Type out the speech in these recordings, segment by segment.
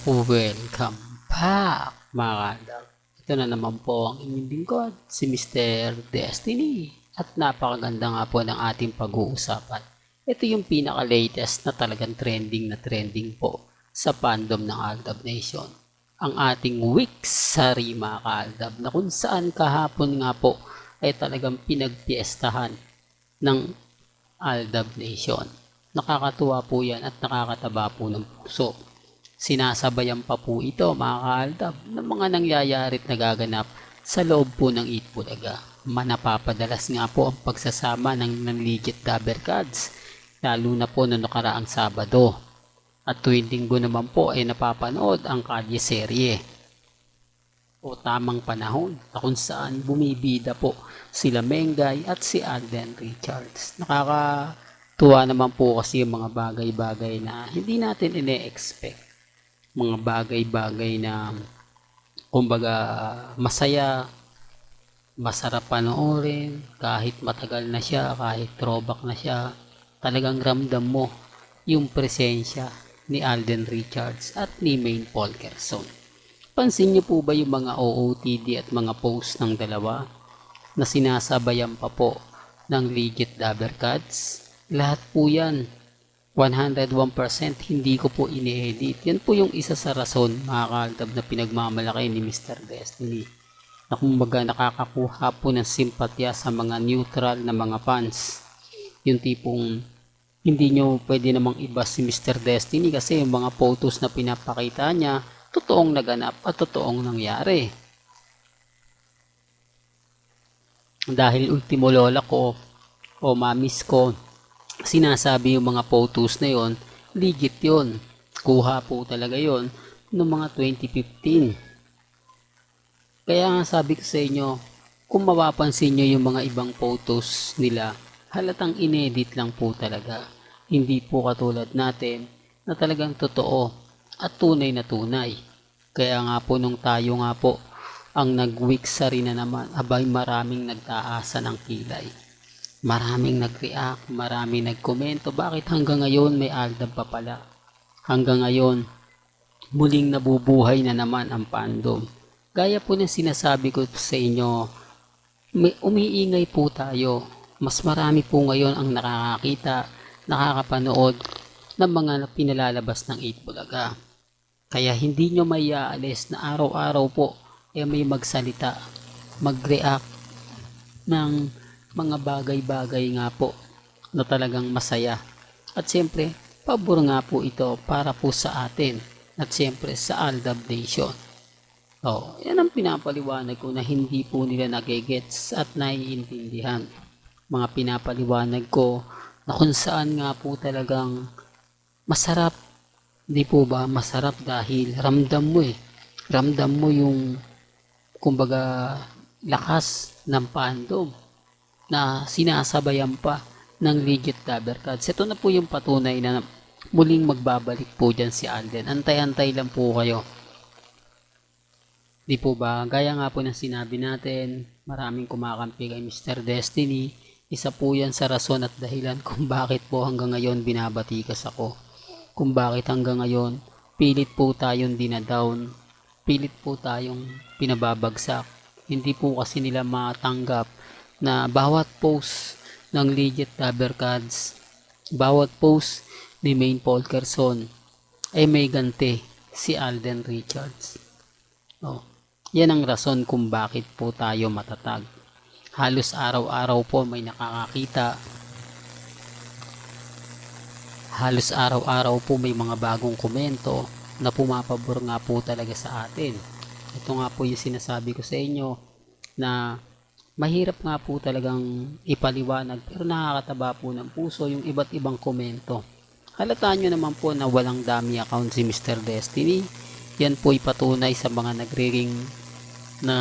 Welcome back mga kaaldab. Ito na naman po ang inyong lingkod, si Mr. Destiny. At napakaganda nga po ng ating pag-uusapan. Ito yung pinaka-latest na talagang trending po sa fandom ng Aldab Nation. Ang ating week sari mga kaaldab na kung saan kahapon nga po ay talagang pinagpiestahan ng Aldab Nation. Nakakatuwa po yan at nakakataba po ng puso. Sinasabayan pa po ito mga kaaldab ng mga nangyayari at nagaganap sa loob po ng Eat Bulaga. Manapapadalas nga po ang pagsasama ng nanligit Dabber Cards, lalo na po noong nakaraang Sabado. At tuwing linggo naman po ay napapanood ang Kalye serye o Tamang Panahon na kung saan bumibida po sila Mengay at si Alden Richards. Nakakatuwa naman po kasi yung mga bagay-bagay na hindi natin ine-expect. Mga bagay-bagay na kumbaga masaya, masarap panoorin, kahit matagal na siya, kahit throwback na siya, talagang ramdam mo yung presensya ni Alden Richards at ni Maine Polkerson. Pansin niyo po ba yung mga OOTD at mga post ng dalawa na sinasabayan pa po ng legit Dabber Cards? Lahat po yan 101% hindi ko po ini-edit. Yan po yung isa sa rason mga kaaldab na pinagmamalaki ni Mr. Destiny. Na kumbaga nakakakuha po ng simpatya sa mga neutral na mga fans. Yung tipong hindi nyo pwede namang iba si Mr. Destiny kasi yung mga photos na pinapakita niya, totoong naganap at totoong nangyari. Dahil ultimo lola ko o mamis ko, sinasabi yung mga photos na yon, legit yon. Kuha po talaga yon noong mga 2015. Kaya nga sabi ko sa inyo, kung mapapansin nyo yung mga ibang photos nila, halatang inedit lang po talaga. Hindi po katulad natin na talagang totoo at tunay na tunay. Kaya nga po nung tayo nga po ang nag-wiksa rin na naman, abay maraming nagtaasa ng kilay. Maraming nag-react, maraming nagkomento, bakit hanggang ngayon may Aldab pa pala? Hanggang ngayon, muling nabubuhay na naman ang fandom. Gaya po ng sinasabi ko sa inyo, umiingay po tayo. Mas marami po ngayon ang nakakakita, nakakapanood ng mga pinalalabas ng 8 Bulaga. Kaya hindi nyo may aalis na araw-araw po may magsalita, mag-react ng mga bagay-bagay nga po na talagang masaya. At siyempre, pabor nga po ito para po sa atin at siyempre sa Aldab Nation. Yan ang pinapaliwanag ko na hindi po nila nagigets at naiintindihan. Mga pinapaliwanag ko na kung saan nga po talagang masarap. Di po ba masarap dahil ramdam mo Ramdam mo yung kumbaga lakas ng fandom na sinasabayan pa ng legit Dabber Cards. Ito na po yung patunay na muling magbabalik po dyan si Alden. Antay-antay lang po kayo. Di po ba? Gaya nga po ng sinabi natin, maraming kumakampi kay Mr. Destiny. Isa po yan sa rason at dahilan kung bakit po hanggang ngayon binabatikas ako. Kung bakit hanggang ngayon pilit po tayong dinadown. Pilit po tayong pinababagsak. Hindi po kasi nila matanggap na bawat post ng legit Dabber Cards, bawat post ni Maine Polkerson ay may ganti si Alden Richards. Yan ang rason kung bakit po tayo matatag. Halos araw-araw po may nakakakita. Halos araw-araw po may mga bagong komento na pumapabor nga po talaga sa atin. Ito nga po yung sinasabi ko sa inyo na mahirap nga po talagang ipaliwanag pero nakakataba po ng puso yung iba't ibang komento. Halataan nyo naman po na walang dummy account si Mr. Destiny. Yan po ipatunay sa mga nagre-ring na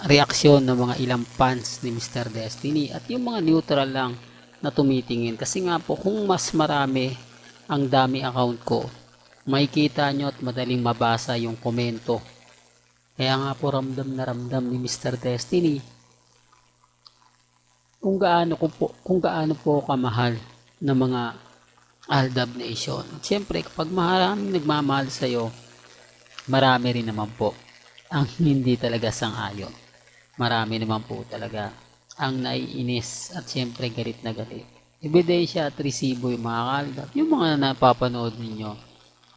reaksyon ng mga ilang fans ni Mr. Destiny at yung mga neutral lang na tumitingin. Kasi nga po kung mas marami ang dummy account ko, makikita nyo at madaling mabasa yung komento. Kaya nga po ramdam na ramdam ni Mr. Destiny kung gaano po kamahal ng mga Aldab Nation. Siyempre, kapag maraming nagmamahal sa'yo, marami rin naman po ang hindi talaga sang-ayon. Marami naman po talaga ang naiinis at syempre galit na galit. Ebidensya at resibo yung mga kalingap, yung mga napapanood ninyo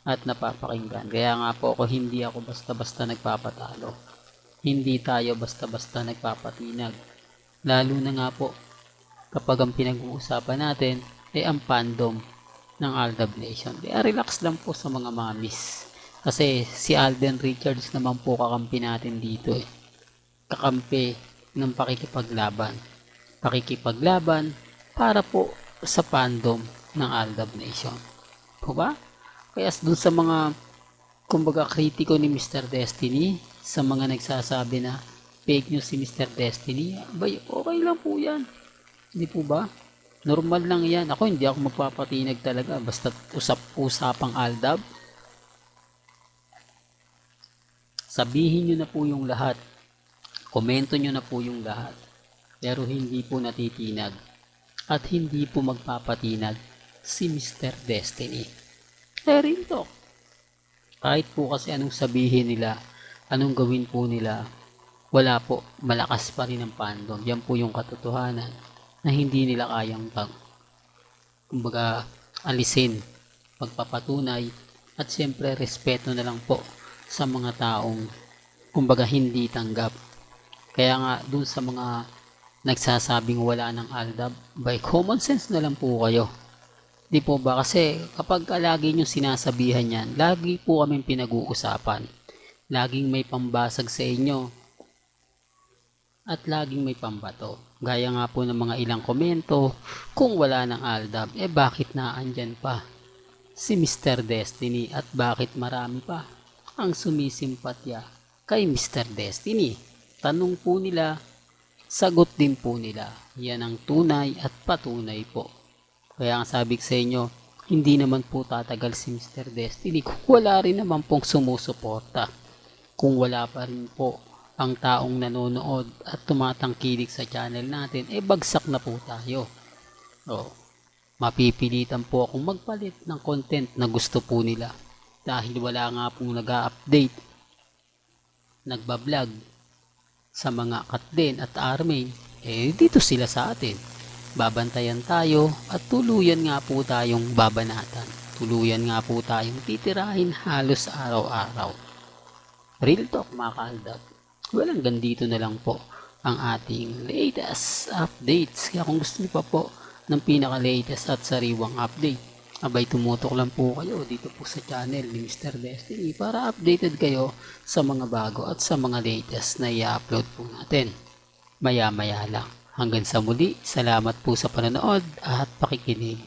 at napapakinggan. Kaya nga po hindi ako basta-basta nagpapatalo. Hindi tayo basta-basta nagpapatinag. Lalo na nga po kapag ang pinag-uusapan natin ay ang fandom ng Aldab Nation. Kaya relax lang po sa mga mamis. Kasi si Alden Richards naman po kakampi natin dito eh. Kakampi ng pakikipaglaban. Pakikipaglaban para po sa fandom ng Aldab Nation. Po ba? Kaya dun sa mga kumbaga kritiko ni Mr. Destiny, sa mga nagsasabi na fake news si Mr. Destiny, abay, okay lang po yan. Hindi po ba? Normal lang yan. Ako hindi ako magpapatinag talaga basta usap-usapang Aldab. Sabihin nyo na po yung lahat. Komento nyo na po yung lahat. Pero hindi po natitinag at hindi po magpapatinag si Mr. Destiny. Rin to. Kahit po kasi anong sabihin nila, anong gawin po nila, wala po, malakas pa rin ang fandom. Yan po yung katotohanan na hindi nila kayang kumbaga alisin, pagpapatunay at siyempre respeto na lang po sa mga taong kumbaga hindi tanggap. Kaya nga dun sa mga nagsasabing wala ng Aldab, by common sense na lang po kayo. Di po ba? Kasi kapag lagi nyo sinasabihan yan, lagi po kaming pinag-uusapan. Laging may pambasag sa inyo at laging may pambato. Gaya nga po ng mga ilang komento, kung wala ng Aldab, bakit naandyan pa si Mr. Destiny at bakit marami pa ang sumisimpatya kay Mr. Destiny? Tanong po nila, sagot din po nila. Yan ang tunay at patunay po. Kaya ang sabi ko sa inyo, hindi naman po tatagal si Mr. Destiny kung wala rin naman pong sumusuporta. Kung wala pa rin po ang taong nanonood at tumatangkilik sa channel natin, bagsak na po tayo. Mapipilitan po akong magpalit ng content na gusto po nila. Dahil wala nga pong nag-a-update, nagbablog sa mga Katden at Armin, dito sila sa atin. Babantayan tayo at tuluyan nga po tayong babanatan. Tuluyan nga po tayong titirahin halos araw-araw. Real talk mga kaaldab. Well, hanggang dito na lang po ang ating latest updates. Kaya kung gusto niyo pa po ng pinaka-latest at sariwang update, abay tumutok lang po kayo dito po sa channel ni Mr. Destiny para updated kayo sa mga bago at sa mga latest na i-upload po natin. Maya-maya lang. Hanggang sa muli, salamat po sa panonood at pakikinig.